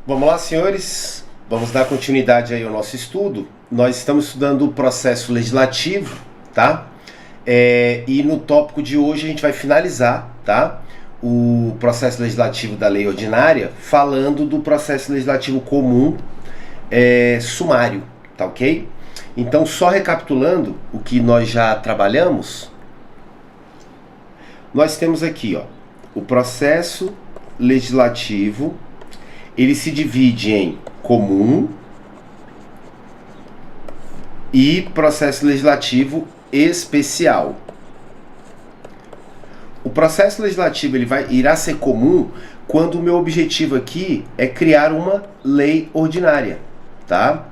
Vamos lá, senhores, vamos dar continuidade aí ao nosso estudo. Nós estamos estudando o processo legislativo, tá? E no tópico de hoje a gente vai finalizar, tá? O processo legislativo da lei ordinária, falando do processo legislativo comum sumário, tá ok? Então, só recapitulando o que nós já trabalhamos, nós temos aqui, ó, o processo legislativo. Ele se divide em comum e processo legislativo especial. O processo legislativo irá ser comum quando o meu objetivo aqui é criar uma lei ordinária, tá?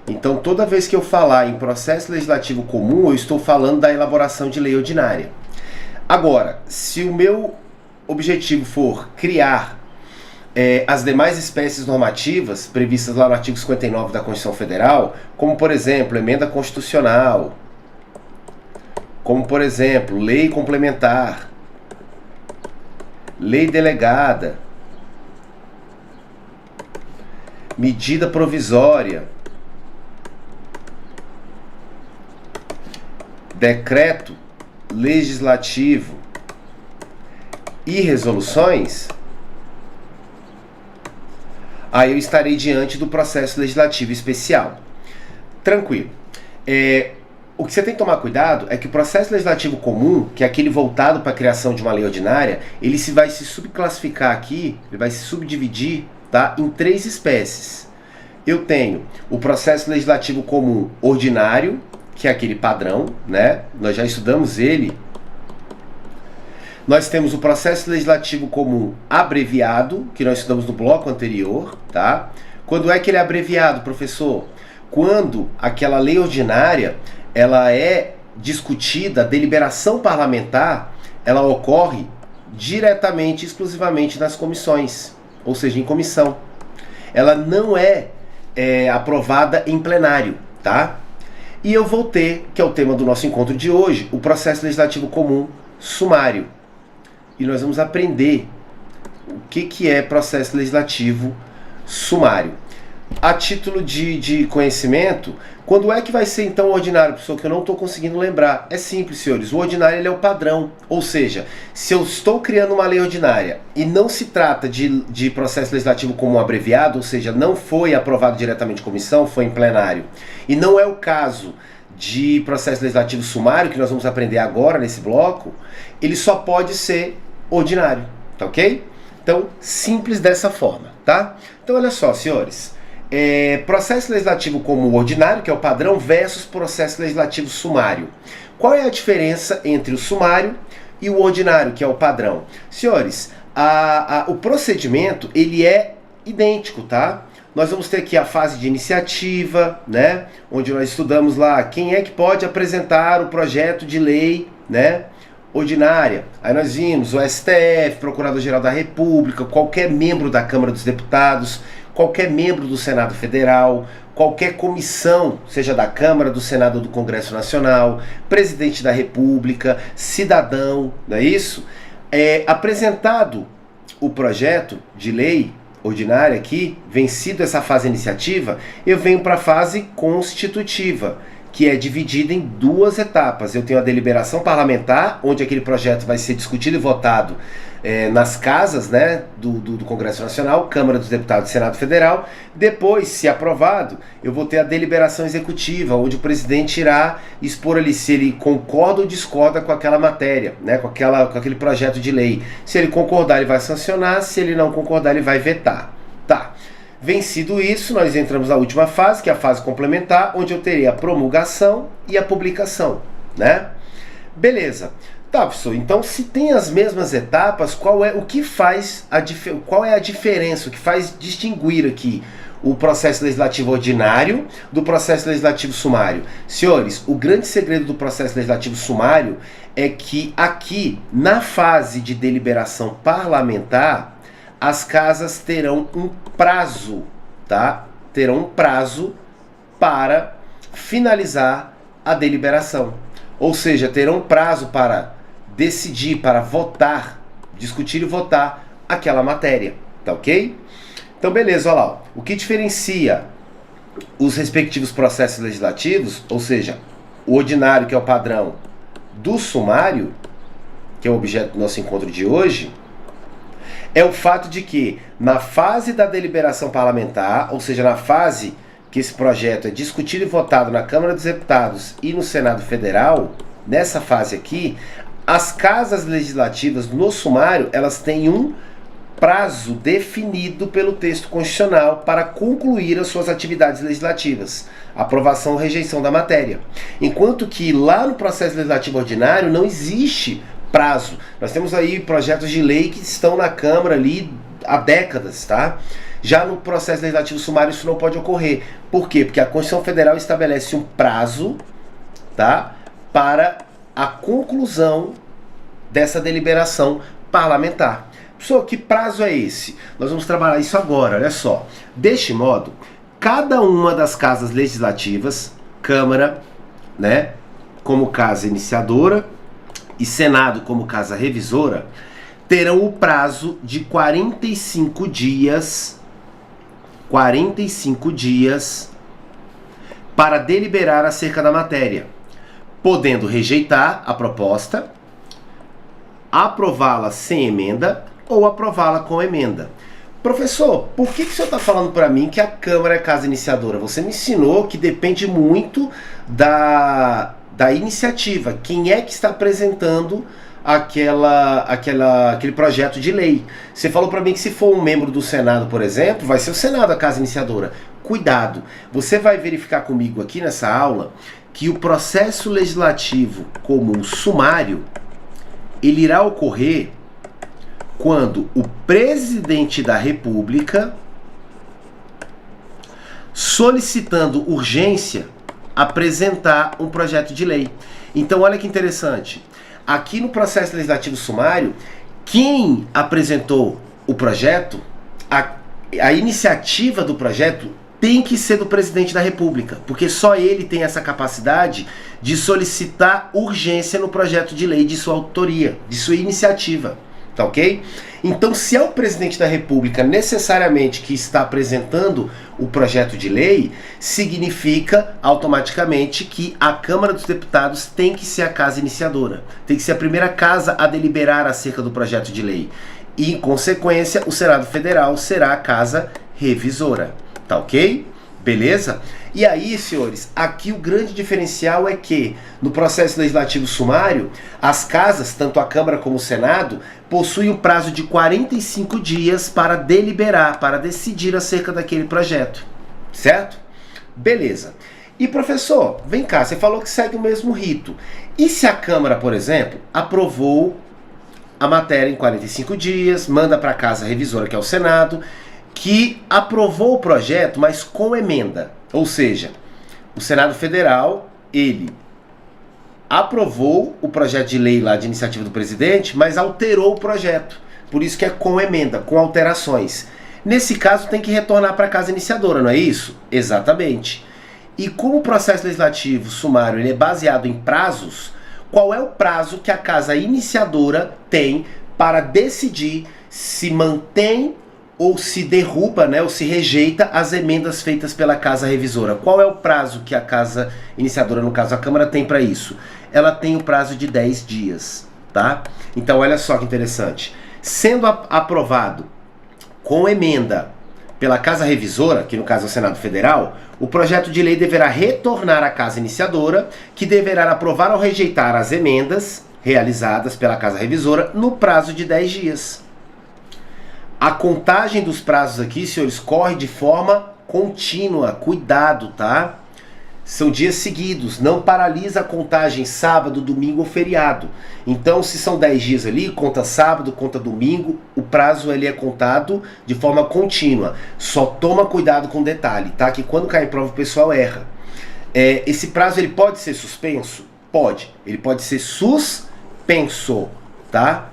Então, toda vez que eu falar em processo legislativo comum, eu estou falando da elaboração de lei ordinária. Agora, se o meu objetivo for criar as demais espécies normativas previstas lá no artigo 59 da Constituição Federal, como por exemplo, emenda constitucional, como por exemplo, lei complementar, lei delegada, medida provisória, decreto legislativo e resoluções, aí eu estarei diante do processo legislativo especial. Tranquilo. O que você tem que tomar cuidado é que o processo legislativo comum, que é aquele voltado para a criação de uma lei ordinária, ele vai se subclassificar aqui, ele vai se subdividir, tá, em três espécies. Eu tenho o processo legislativo comum ordinário, que é aquele padrão, né? Nós já estudamos ele. Nós temos o processo legislativo comum abreviado, que nós estudamos no bloco anterior, tá? Quando é que ele é abreviado, professor? Quando aquela lei ordinária, ela é discutida, a deliberação parlamentar, ela ocorre diretamente, exclusivamente nas comissões, ou seja, em comissão. Ela não é aprovada em plenário, tá? E eu vou ter, que é o tema do nosso encontro de hoje, o processo legislativo comum sumário. E nós vamos aprender o que é processo legislativo sumário. A título de conhecimento, quando é que vai ser então o ordinário, professor, que eu não estou conseguindo lembrar? É simples, senhores, o ordinário ele é o padrão. Ou seja, se eu estou criando uma lei ordinária e não se trata de processo legislativo comum abreviado, ou seja, não foi aprovado diretamente em comissão, foi em plenário, e não é o caso de processo legislativo sumário, que nós vamos aprender agora nesse bloco, ele só pode ser ordinário, tá ok? Então, simples dessa forma, tá? Então, olha só, senhores, processo legislativo comum ordinário, que é o padrão, versus processo legislativo sumário. Qual é a diferença entre o sumário e o ordinário, que é o padrão? Senhores, o procedimento, ele é idêntico, tá? Nós vamos ter aqui a fase de iniciativa, né? Onde nós estudamos lá quem é que pode apresentar o projeto de lei, né, ordinária. Aí nós vimos o STF, Procurador-Geral da República, qualquer membro da Câmara dos Deputados, qualquer membro do Senado Federal, qualquer comissão, seja da Câmara, do Senado ou do Congresso Nacional, presidente da República, cidadão, não é isso? Apresentado o projeto de lei ordinária aqui, vencido essa fase iniciativa, eu venho para a fase constitutiva, que é dividida em duas etapas. Eu tenho a deliberação parlamentar, onde aquele projeto vai ser discutido e votado nas casas, né, do Congresso Nacional, Câmara dos Deputados e Senado Federal. Depois, se aprovado, eu vou ter a deliberação executiva, onde o presidente irá expor ali se ele concorda ou discorda com aquela matéria, né, com aquele projeto de lei. Se ele concordar, ele vai sancionar, se ele não concordar, ele vai vetar. Tá. Vencido isso, nós entramos na última fase, que é a fase complementar, onde eu terei a promulgação e a publicação, né? Beleza. Tá, professor, então se tem as mesmas etapas, qual é a diferença, o que faz distinguir aqui o processo legislativo ordinário do processo legislativo sumário? Senhores, o grande segredo do processo legislativo sumário é que aqui, na fase de deliberação parlamentar, as casas terão um prazo, tá? Terão um prazo para finalizar a deliberação. Ou seja, terão um prazo para decidir, para votar, discutir e votar aquela matéria, tá ok? Então, beleza, olha lá. O que diferencia os respectivos processos legislativos, ou seja, o ordinário, que é o padrão, do sumário, que é o objeto do nosso encontro de hoje, é o fato de que, na fase da deliberação parlamentar, ou seja, na fase que esse projeto é discutido e votado na Câmara dos Deputados e no Senado Federal, nessa fase aqui, as casas legislativas no sumário, elas têm um prazo definido pelo texto constitucional para concluir as suas atividades legislativas, aprovação ou rejeição da matéria. Enquanto que lá no processo legislativo ordinário não existe prazo. Nós temos aí projetos de lei que estão na Câmara ali há décadas, tá? Já no processo legislativo sumário isso não pode ocorrer. Por quê? Porque a Constituição Federal estabelece um prazo, tá, para a conclusão dessa deliberação parlamentar. Pessoal, que prazo é esse? Nós vamos trabalhar isso agora, olha só. Deste modo, cada uma das casas legislativas, Câmara, né, como casa iniciadora, e Senado como casa revisora, terão o prazo de 45 dias para deliberar acerca da matéria, podendo rejeitar a proposta, aprová-la sem emenda ou aprová-la com emenda. Professor, por que o senhor está falando para mim que a Câmara é casa iniciadora? Você me ensinou que depende muito da iniciativa. Quem é que está apresentando aquele projeto de lei? Você falou para mim que se for um membro do Senado, por exemplo, vai ser o Senado a casa iniciadora. Cuidado, você vai verificar comigo aqui nessa aula que o processo legislativo comum sumário, ele irá ocorrer quando o presidente da República, solicitando urgência, apresentar um projeto de lei. Então, olha que interessante. Aqui no processo legislativo sumário, quem apresentou o projeto, a iniciativa do projeto tem que ser do presidente da República, porque só ele tem essa capacidade de solicitar urgência no projeto de lei de sua autoria, de sua iniciativa. Tá ok? Então, se é o presidente da República necessariamente que está apresentando o projeto de lei, significa automaticamente que a Câmara dos Deputados tem que ser a casa iniciadora, tem que ser a primeira casa a deliberar acerca do projeto de lei. E, em consequência, o Senado Federal será a casa revisora. Tá ok? Beleza? E aí, senhores, aqui o grande diferencial é que, no processo legislativo sumário, as casas, tanto a Câmara como o Senado, possuem um prazo de 45 dias para deliberar, para decidir acerca daquele projeto. Certo? Beleza. E, professor, vem cá, você falou que segue o mesmo rito. E se a Câmara, por exemplo, aprovou a matéria em 45 dias, manda para a casa revisora, que é o Senado, que aprovou o projeto, mas com emenda? Ou seja, o Senado Federal, ele aprovou o projeto de lei lá de iniciativa do presidente, mas alterou o projeto. Por isso que é com emenda, com alterações. Nesse caso tem que retornar para a casa iniciadora, não é isso? Exatamente. E como o processo legislativo sumário ele é baseado em prazos, qual é o prazo que a casa iniciadora tem para decidir se mantém ou se derruba, né, ou se rejeita as emendas feitas pela casa revisora? Qual é o prazo que a casa iniciadora, no caso a Câmara, tem para isso? Ela tem o prazo de 10 dias, tá? Então olha só que interessante. Sendo aprovado com emenda pela casa revisora, que no caso é o Senado Federal, o projeto de lei deverá retornar à casa iniciadora, que deverá aprovar ou rejeitar as emendas realizadas pela casa revisora no prazo de 10 dias. A contagem dos prazos aqui, senhores, corre de forma contínua. Cuidado, tá? São dias seguidos. Não paralisa a contagem sábado, domingo ou feriado. Então, se são 10 dias ali, conta sábado, conta domingo, o prazo ele é contado de forma contínua. Só toma cuidado com o detalhe, tá? Que quando cai em prova o pessoal erra. Esse prazo ele pode ser suspenso? Pode. Ele pode ser suspenso, tá?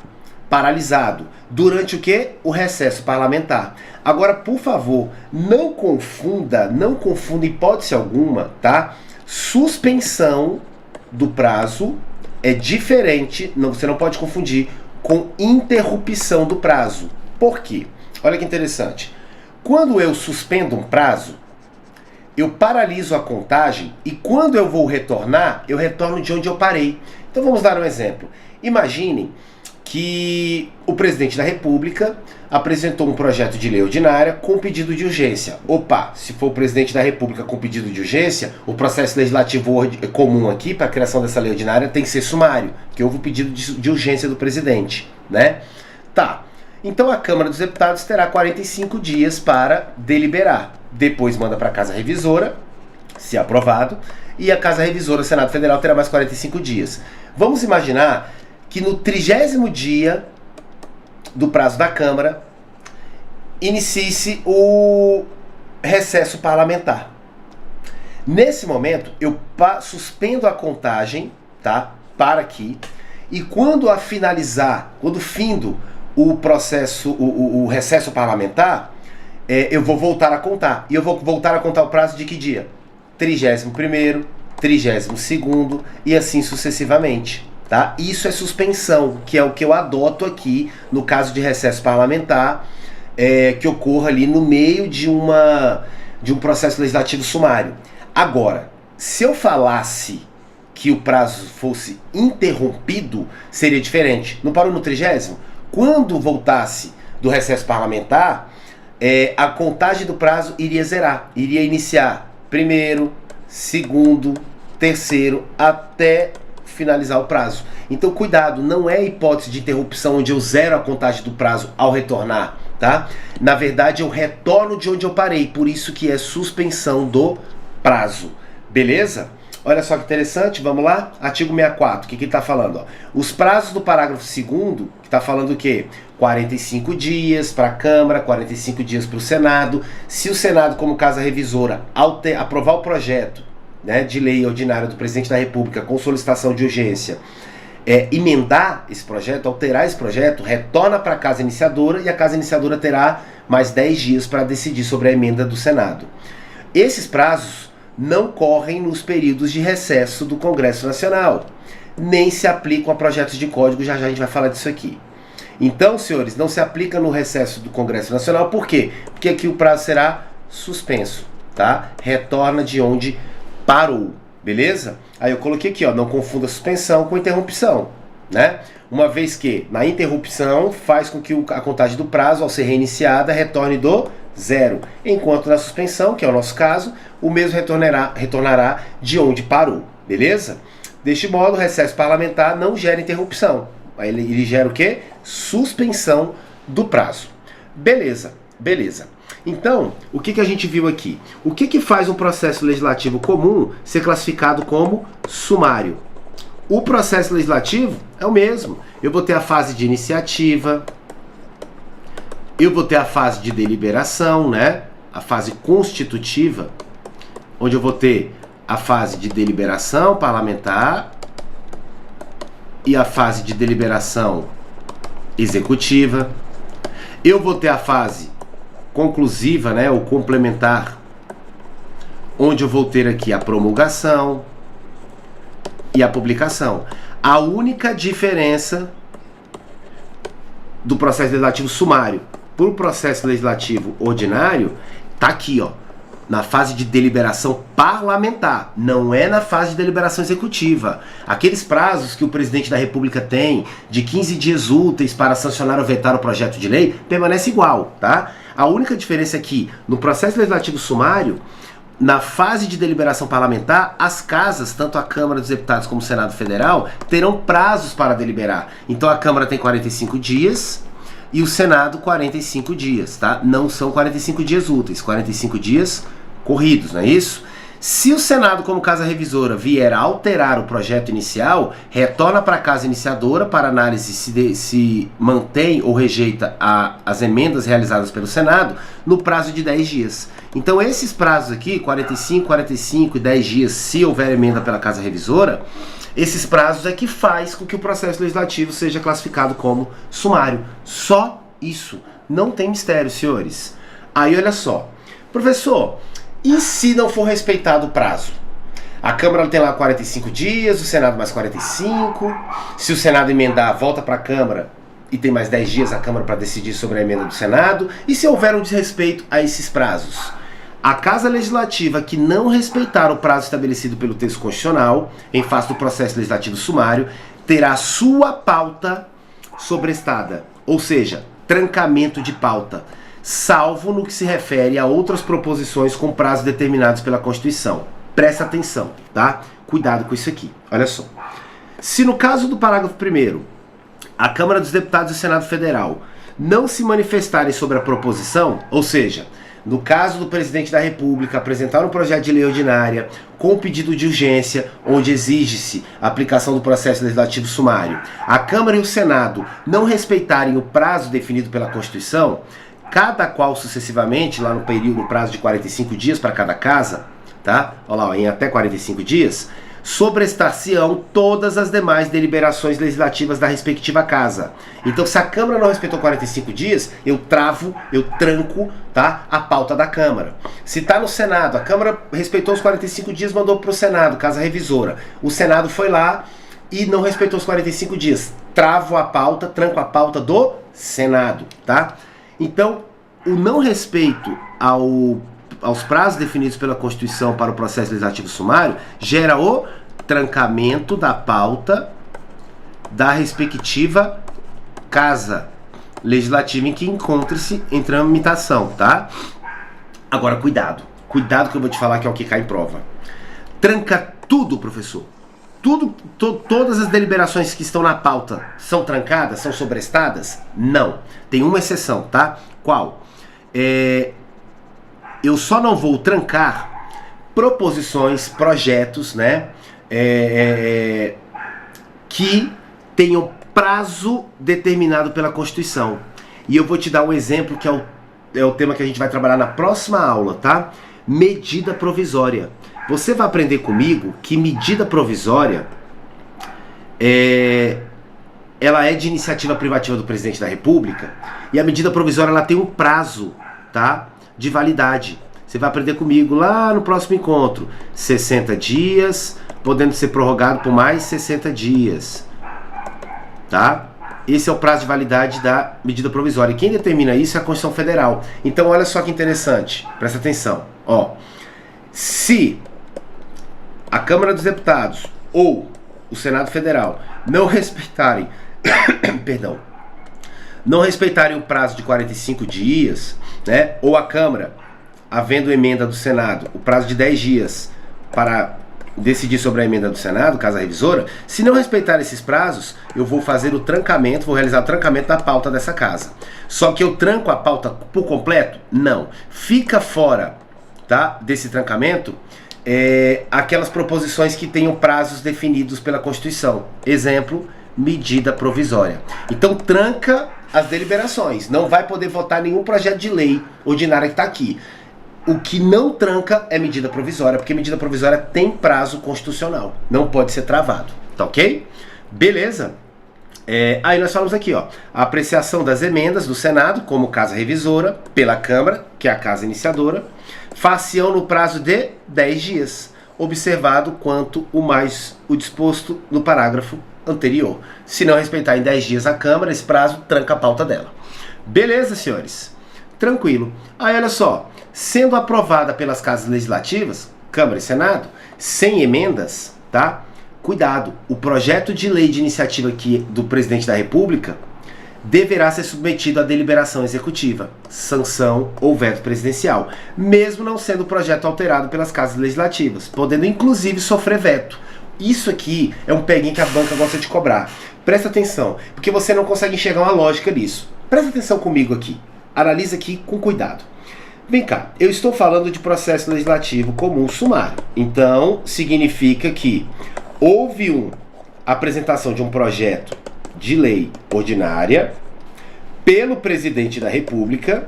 Paralisado. Durante o quê? O recesso parlamentar. Agora, por favor, não confunda em hipótese alguma, tá? Suspensão do prazo é diferente, você não pode confundir com interrupção do prazo. Por quê? Olha que interessante. Quando eu suspendo um prazo, eu paraliso a contagem e quando eu vou retornar, eu retorno de onde eu parei. Então vamos dar um exemplo. Imaginem que o presidente da República apresentou um projeto de lei ordinária com pedido de urgência. Opa, se for o presidente da República com pedido de urgência, o processo legislativo comum aqui para a criação dessa lei ordinária tem que ser sumário, porque houve o pedido de urgência do presidente, né? Tá. Então a Câmara dos Deputados terá 45 dias para deliberar. Depois manda para a Casa Revisora, se aprovado, e a Casa Revisora, o Senado Federal, terá mais 45 dias. Vamos imaginar que no 30º dia do prazo da Câmara inicie-se o recesso parlamentar. Nesse momento, eu suspendo a contagem, tá? Para aqui, e quando a finalizar, quando findo o processo, o recesso parlamentar, eu vou voltar a contar. E eu vou voltar a contar o prazo de que dia? 31º, 32º e assim sucessivamente. Tá? Isso é suspensão, que é o que eu adoto aqui no caso de recesso parlamentar, que ocorra ali no meio de um processo legislativo sumário. Agora, se eu falasse que o prazo fosse interrompido, seria diferente. Não parou no 30º? Quando voltasse do recesso parlamentar, a contagem do prazo iria zerar, iria iniciar 1º, 2º, 3º, até finalizar o prazo. Então cuidado, não é hipótese de interrupção onde eu zero a contagem do prazo ao retornar, tá? Na verdade eu retorno de onde eu parei, por isso que é suspensão do prazo, beleza? Olha só que interessante, vamos lá? Artigo 64, o que ele está falando? Ó? Os prazos do parágrafo 2º, que está falando o quê? 45 dias para a Câmara, 45 dias para o Senado. Se o Senado, como Casa Revisora, aprovar o projeto, né, de lei ordinária do presidente da República com solicitação de urgência, emendar esse projeto, alterar esse projeto, retorna para a Casa Iniciadora e a Casa Iniciadora terá mais 10 dias para decidir sobre a emenda do Senado. Esses prazos não correm nos períodos de recesso do Congresso Nacional, nem se aplicam a projetos de código, já já a gente vai falar disso aqui. Então, senhores, não se aplica no recesso do Congresso Nacional, por quê? Porque aqui o prazo será suspenso, tá? Retorna de onde parou, beleza? Aí eu coloquei aqui, ó, não confunda suspensão com interrupção, né? Uma vez que na interrupção faz com que a contagem do prazo, ao ser reiniciada, retorne do zero, enquanto na suspensão, que é o nosso caso, o mesmo retornará de onde parou, beleza? Deste modo, o recesso parlamentar não gera interrupção, aí ele gera o quê? Suspensão do prazo. Beleza, beleza. Então, o que a gente viu aqui? O que faz um processo legislativo comum ser classificado como sumário? O processo legislativo é o mesmo. Eu vou ter a fase de iniciativa, eu vou ter a fase de deliberação, né? A fase constitutiva, onde eu vou ter a fase de deliberação parlamentar e a fase de deliberação executiva. Eu vou ter a fase conclusiva, né, ou complementar, onde eu vou ter aqui a promulgação e a publicação. A única diferença do processo legislativo sumário para o processo legislativo ordinário tá aqui, ó, na fase de deliberação parlamentar, não é na fase de deliberação executiva. Aqueles prazos que o presidente da República tem de 15 dias úteis para sancionar ou vetar o projeto de lei permanece igual, tá? A única diferença é que no processo legislativo sumário, na fase de deliberação parlamentar, as casas, tanto a Câmara dos Deputados como o Senado Federal, terão prazos para deliberar. Então a Câmara tem 45 dias e o Senado 45 dias, tá? Não são 45 dias úteis, 45 dias corridos, não é isso? Se o Senado, como Casa Revisora, vier a alterar o projeto inicial, retorna para a Casa Iniciadora para análise se mantém ou rejeita as emendas realizadas pelo Senado no prazo de 10 dias. Então esses prazos aqui, 45, 45 e 10 dias, se houver emenda pela Casa Revisora, esses prazos é que faz com que o processo legislativo seja classificado como sumário. Só isso. Não tem mistério, senhores. Aí olha só. Professor, e se não for respeitado o prazo? A Câmara tem lá 45 dias, o Senado mais 45. Se o Senado emendar, volta para a Câmara e tem mais 10 dias a Câmara para decidir sobre a emenda do Senado, e se houver um desrespeito a esses prazos. A Casa Legislativa que não respeitar o prazo estabelecido pelo texto constitucional, em face do processo legislativo sumário, terá sua pauta sobrestada, ou seja, trancamento de pauta, salvo no que se refere a outras proposições com prazos determinados pela Constituição. Presta atenção, tá? Cuidado com isso aqui. Olha só. Se no caso do parágrafo 1º, a Câmara dos Deputados e o Senado Federal não se manifestarem sobre a proposição, ou seja, no caso do presidente da República apresentar um projeto de lei ordinária com pedido de urgência, onde exige-se a aplicação do processo legislativo sumário, a Câmara e o Senado não respeitarem o prazo definido pela Constituição, cada qual sucessivamente, lá no período, no prazo de 45 dias para cada casa, tá? Olha lá, em até 45 dias, sobrestar-se-ão todas as demais deliberações legislativas da respectiva casa. Então, se a Câmara não respeitou 45 dias, eu tranco, tá, a pauta da Câmara. Se está no Senado, a Câmara respeitou os 45 dias, mandou para o Senado, casa revisora. O Senado foi lá e não respeitou os 45 dias. Travo a pauta, tranco a pauta do Senado, tá? Então, o não respeito aos prazos definidos pela Constituição para o processo legislativo sumário gera o trancamento da pauta da respectiva casa legislativa em que encontre-se em tramitação, tá? Agora, cuidado que eu vou te falar que é o que cai em prova. Tranca tudo, professor. Todas as deliberações que estão na pauta são trancadas, são sobrestadas? Não. Tem uma exceção, tá? Qual? Eu só não vou trancar proposições, projetos, né? Que tenham prazo determinado pela Constituição. E eu vou te dar um exemplo que é o tema que a gente vai trabalhar na próxima aula, tá? Medida provisória. Você vai aprender comigo que medida provisória ela é de iniciativa privativa do presidente da República, e a medida provisória ela tem um prazo, tá, de validade. Você vai aprender comigo lá no próximo encontro. 60 dias, podendo ser prorrogado por mais 60 dias. Tá? Esse é o prazo de validade da medida provisória. E quem determina isso é a Constituição Federal. Então olha só que interessante. Presta atenção. Ó, se a Câmara dos Deputados ou o Senado Federal não respeitarem não respeitarem o prazo de 45 dias, né, ou a Câmara, havendo emenda do Senado, o prazo de 10 dias para decidir sobre a emenda do Senado, casa revisora, se não respeitar esses prazos, eu vou fazer o trancamento, vou realizar o trancamento da pauta dessa casa. Só que eu tranco a pauta por completo? Não. Fica fora, tá, desse trancamento aquelas proposições que tenham prazos definidos pela Constituição. Exemplo, medida provisória. Então tranca as deliberações. Não vai poder votar nenhum projeto de lei ordinária que está aqui. O que não tranca é medida provisória, porque medida provisória tem prazo constitucional. Não pode ser travado. Tá ok? Beleza? Aí nós falamos aqui, ó, a apreciação das emendas do Senado, como casa revisora, pela Câmara, que é a casa iniciadora, far-se-ão no prazo de 10 dias, observado quanto o disposto no parágrafo anterior. Se não respeitar em 10 dias a Câmara, esse prazo tranca a pauta dela. Beleza, senhores? Tranquilo. Aí olha só, sendo aprovada pelas casas legislativas, Câmara e Senado, sem emendas, tá? Cuidado, o projeto de lei de iniciativa do presidente da República deverá ser submetido à deliberação executiva, sanção ou veto presidencial, mesmo não sendo o projeto alterado pelas casas legislativas, podendo inclusive sofrer veto. Isso aqui é um peguinho que a banca gosta de cobrar. Presta atenção, porque você não consegue enxergar uma lógica nisso. Presta atenção comigo aqui, analisa aqui com cuidado. Vem cá, eu estou falando de processo legislativo comum sumário, então significa que houve apresentação de um projeto de lei ordinária pelo presidente da República,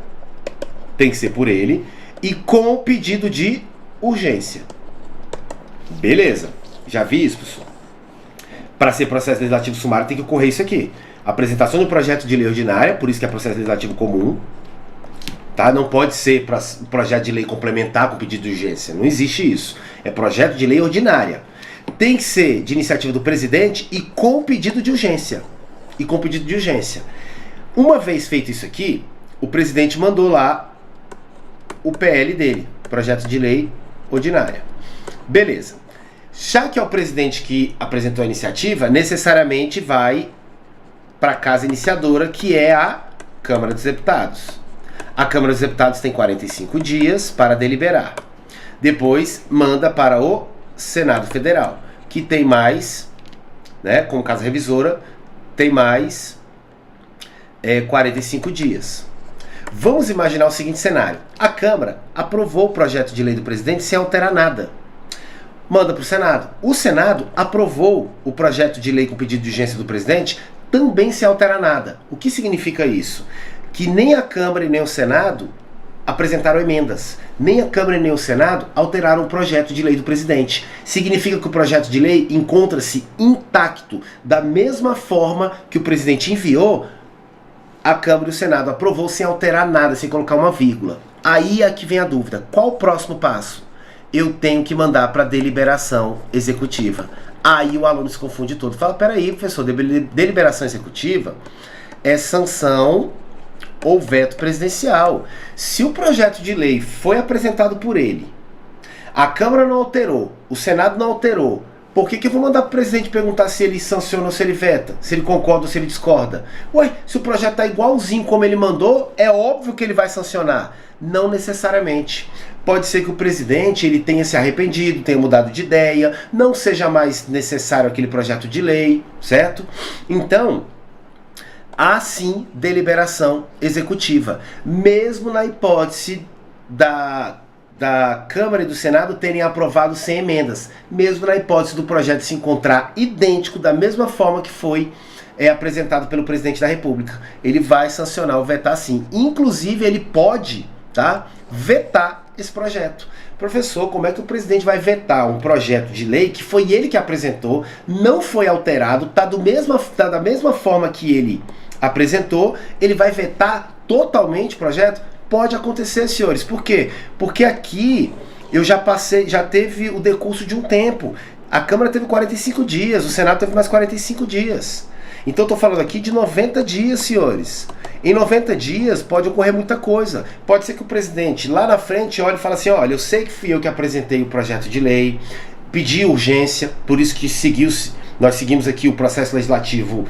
tem que ser por ele, e com pedido de urgência. Beleza, já vi isso, pessoal. Para ser processo legislativo sumário tem que ocorrer isso aqui. Apresentação de um projeto de lei ordinária, por isso que é processo legislativo comum, tá? Não pode ser projeto de lei complementar com pedido de urgência, não existe isso. É projeto de lei ordinária. Tem que ser de iniciativa do presidente e com pedido de urgência. Uma vez feito isso aqui, o presidente mandou lá o PL dele, projeto de lei ordinária. Beleza. Já que é o presidente que apresentou a iniciativa, necessariamente vai para a casa iniciadora, que é a Câmara dos Deputados. A Câmara dos Deputados tem 45 dias para deliberar. Depois manda para o Senado Federal, que tem mais, né, como casa revisora, tem mais 45 dias. Vamos imaginar o seguinte cenário. A Câmara aprovou o projeto de lei do presidente sem alterar nada. Manda para o Senado. O Senado aprovou o projeto de lei com pedido de urgência do presidente também sem alterar nada. O que significa isso? Que nem a Câmara e nem o Senado apresentaram emendas. Nem a Câmara e nem o Senado alteraram o projeto de lei do presidente. Significa que o projeto de lei encontra-se intacto, da mesma forma que o presidente enviou, a Câmara e o Senado aprovou sem alterar nada, sem colocar uma vírgula. Aí é que vem a dúvida. Qual o próximo passo? Eu tenho que mandar para deliberação executiva. Aí o aluno se confunde todo. Fala, peraí, professor, deliberação executiva é sanção ou veto presidencial. Se o projeto de lei foi apresentado por ele, a Câmara não alterou, o Senado não alterou, por que eu vou mandar para o presidente perguntar se ele sanciona ou se ele veta, se ele concorda ou se ele discorda? Ué, se o projeto está igualzinho como ele mandou, é óbvio que ele vai sancionar. Não necessariamente. Pode ser que o presidente ele tenha se arrependido, tenha mudado de ideia, não seja mais necessário aquele projeto de lei, certo? Então, há sim deliberação executiva, mesmo na hipótese da Câmara e do Senado terem aprovado sem emendas, mesmo na hipótese do projeto se encontrar idêntico da mesma forma que foi apresentado pelo presidente da República. Ele vai sancionar ou vetar sim. Inclusive, ele pode, tá, vetar esse projeto. Professor, como é que o presidente vai vetar um projeto de lei que foi ele que apresentou, não foi alterado, tá da mesma forma que ele apresentou, ele vai vetar totalmente o projeto? Pode acontecer, senhores. Por quê? Porque aqui eu já teve o decurso de um tempo. A Câmara teve 45 dias, o Senado teve mais 45 dias. Então eu estou falando aqui de 90 dias, senhores. Em 90 dias pode ocorrer muita coisa. Pode ser que o presidente lá na frente olhe e fale assim, olha, eu sei que fui eu que apresentei o projeto de lei, pedi urgência, por isso que nós seguimos aqui o processo legislativo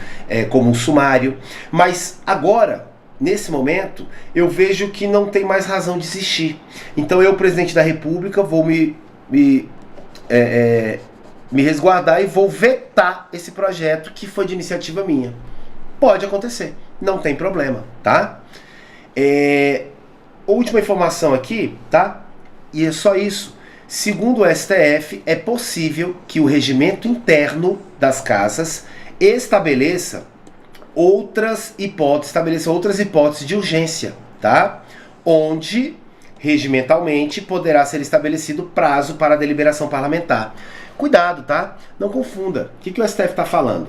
como um sumário, mas agora, nesse momento, eu vejo que não tem mais razão de existir. Então eu, presidente da República, vou me resguardar e vou vetar esse projeto que foi de iniciativa minha. Pode acontecer, não tem problema, tá? Última informação aqui, tá? E é só isso. Segundo o STF, é possível que o regimento interno das casas estabeleça outras hipóteses de urgência, tá? Onde, regimentalmente, poderá ser estabelecido prazo para a deliberação parlamentar. Cuidado, tá? Não confunda. O que o STF está falando?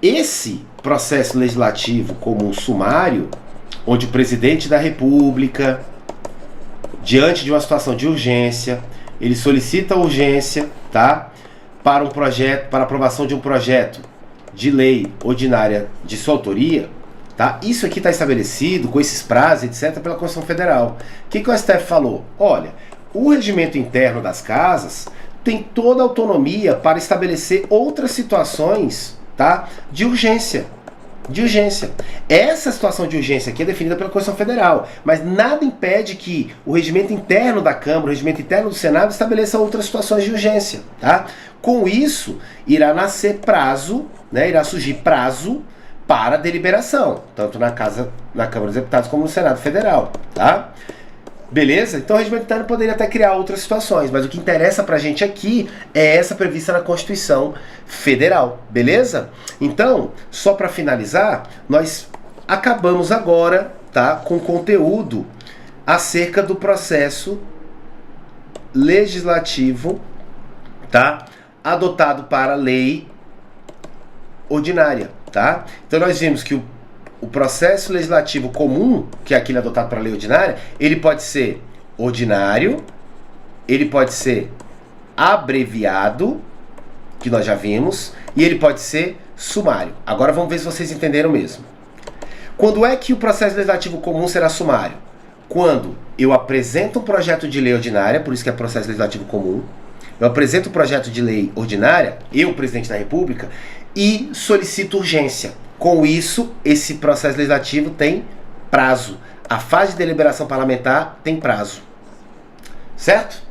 Esse processo legislativo comum sumário, onde o presidente da República, diante de uma situação de urgência, ele solicita urgência, tá? Para aprovação de um projeto de lei ordinária de sua autoria, tá? Isso aqui está estabelecido com esses prazos, etc., pela Constituição Federal. O que o STF falou? Olha, o regimento interno das casas tem toda a autonomia para estabelecer outras situações, tá, de urgência. Essa situação de urgência aqui é definida pela Constituição Federal, mas nada impede que o regimento interno da Câmara, o regimento interno do Senado estabeleça outras situações de urgência, tá? Com isso, irá nascer prazo, né, irá surgir prazo para deliberação, tanto na Câmara dos Deputados como no Senado Federal, tá? Beleza? Então o regimento interno poderia até criar outras situações, mas o que interessa pra gente aqui é essa prevista na Constituição Federal, beleza? Então, só para finalizar, nós acabamos agora, tá, com conteúdo acerca do processo legislativo, tá, adotado para a lei ordinária, tá? Então nós vimos que o processo legislativo comum, que é aquele adotado para a lei ordinária, ele pode ser ordinário, ele pode ser abreviado, que nós já vimos, e ele pode ser sumário. Agora vamos ver se vocês entenderam mesmo. Quando é que o processo legislativo comum será sumário? Quando eu apresento um projeto de lei ordinária, por isso que é processo legislativo comum, eu apresento um projeto de lei ordinária, eu, presidente da República, e solicito urgência. Com isso, esse processo legislativo tem prazo. A fase de deliberação parlamentar tem prazo. Certo?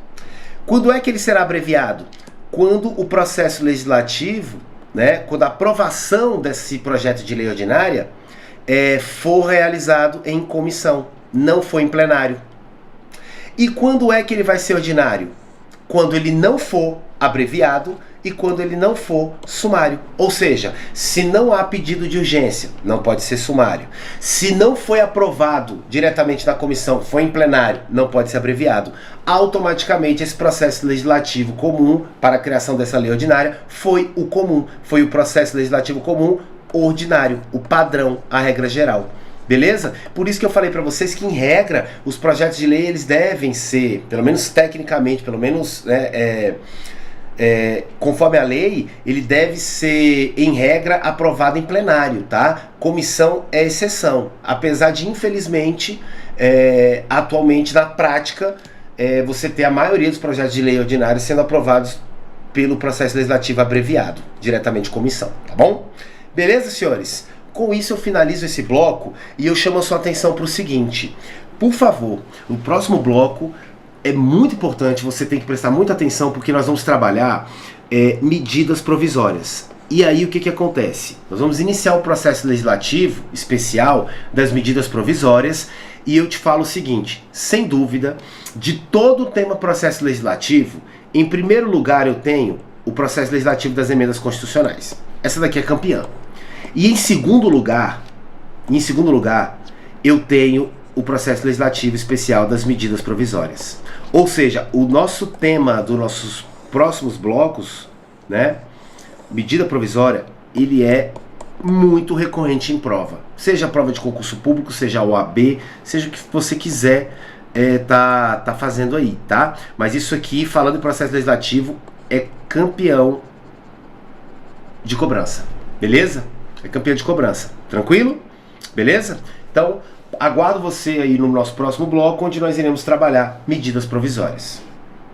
Quando é que ele será abreviado? Quando o processo legislativo, né, quando a aprovação desse projeto de lei ordinária for realizado em comissão, não foi em plenário. E quando é que ele vai ser ordinário? Quando ele não for abreviado e quando ele não for sumário. Ou seja, se não há pedido de urgência, não pode ser sumário. Se não foi aprovado diretamente na comissão, foi em plenário, não pode ser abreviado. Automaticamente esse processo legislativo comum para a criação dessa lei ordinária foi o comum, foi o processo legislativo comum ordinário, o padrão, a regra geral. Beleza? Por isso que eu falei para vocês que, em regra, os projetos de lei eles devem ser, pelo menos tecnicamente, pelo menos conforme a lei, ele deve ser, em regra, aprovado em plenário, tá? Comissão é exceção. Apesar de, infelizmente, atualmente, na prática, você ter a maioria dos projetos de lei ordinários sendo aprovados pelo processo legislativo abreviado, diretamente comissão, tá bom? Beleza, senhores? Com isso eu finalizo esse bloco e eu chamo a sua atenção para o seguinte. Por favor, no próximo bloco é muito importante, você tem que prestar muita atenção porque nós vamos trabalhar medidas provisórias. E aí o que acontece? Nós vamos iniciar o processo legislativo especial das medidas provisórias e eu te falo o seguinte, sem dúvida, de todo o tema processo legislativo, em primeiro lugar eu tenho o processo legislativo das emendas constitucionais. Essa daqui é campeã. E em segundo lugar, eu tenho o processo legislativo especial das medidas provisórias. Ou seja, o nosso tema dos nossos próximos blocos, né, medida provisória, ele é muito recorrente em prova. Seja prova de concurso público, seja OAB, seja o que você quiser tá fazendo aí, tá? Mas isso aqui, falando em processo legislativo, é campeão de cobrança, beleza? É campeão de cobrança, tranquilo? Beleza? Então, aguardo você aí no nosso próximo bloco, onde nós iremos trabalhar medidas provisórias.